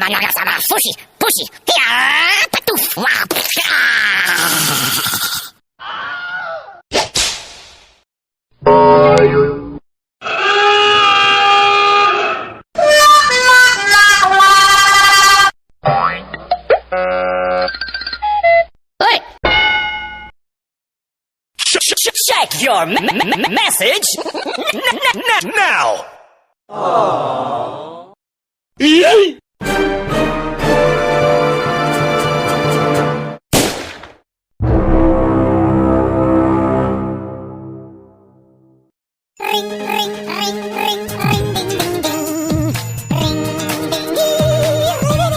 Sushi, pushy, patoof. Check your message now. Ring, ring, ring, ring, ring, ding, ding, ding. Ring, ding, ding, ring,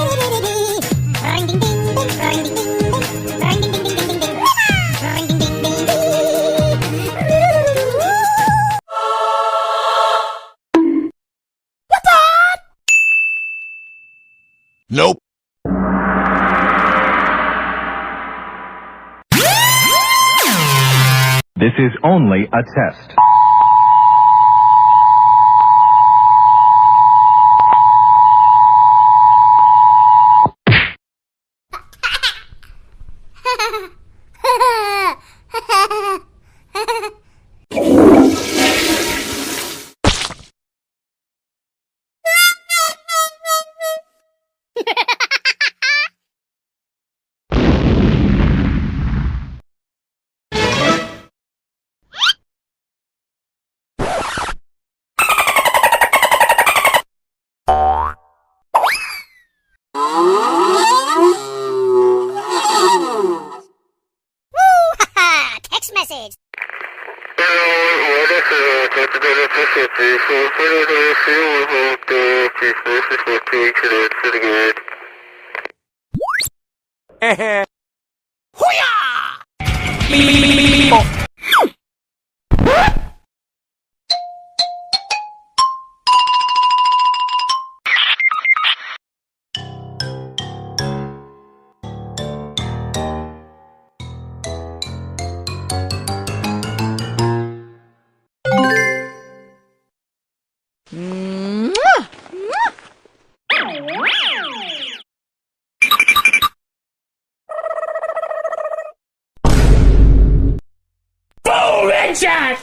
ding, ding, ring, ding, ding, ring, ding, ding, ding, ding, ding, ring, ding, ding, ding, ding. Nope. This is only a test. Text message. Jack!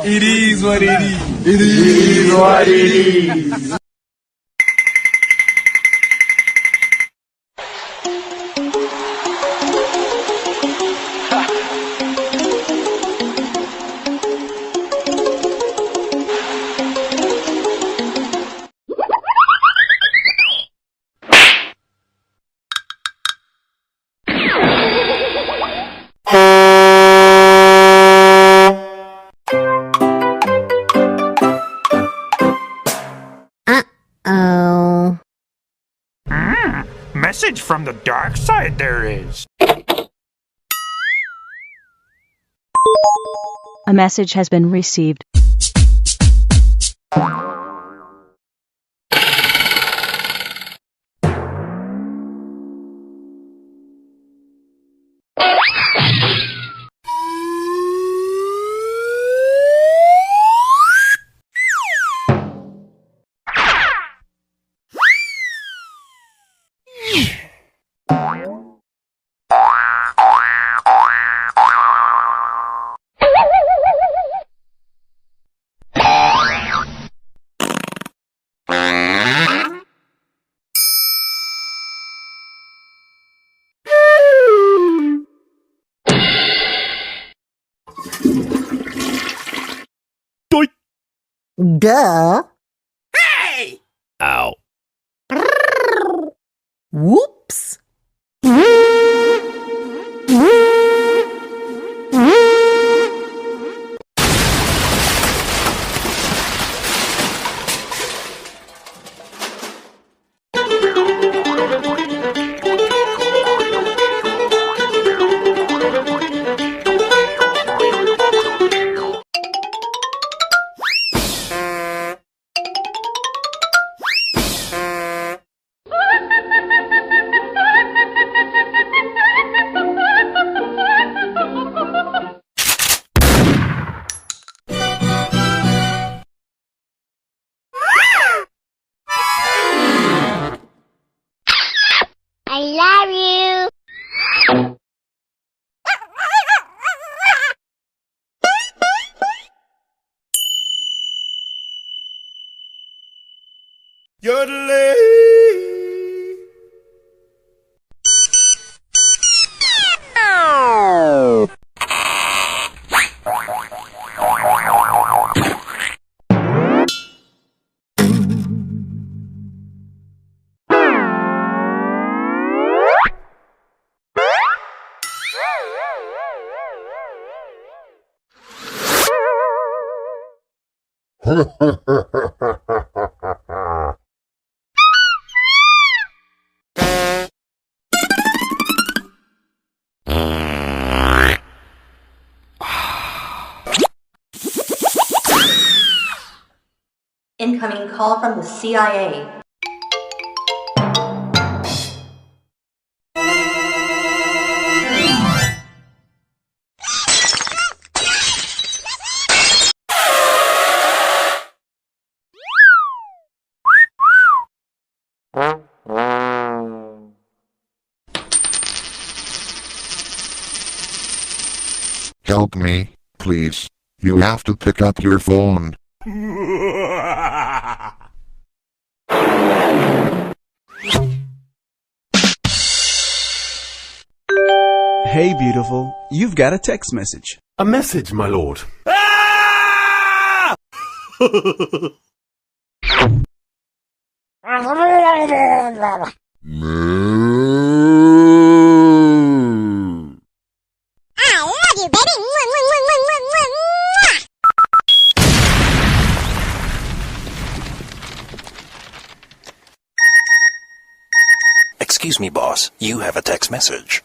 It is what it is. It is what it is. Oh. Message from the dark side there is. A message has been received. Duh. Hey! Ow. Whoops. I love you. Incoming call from the CIA. Help me, please. You have to pick up your phone. Hey, beautiful. You've got a text message. A message, my lord. I love you, baby. Excuse me, boss. You have a text message.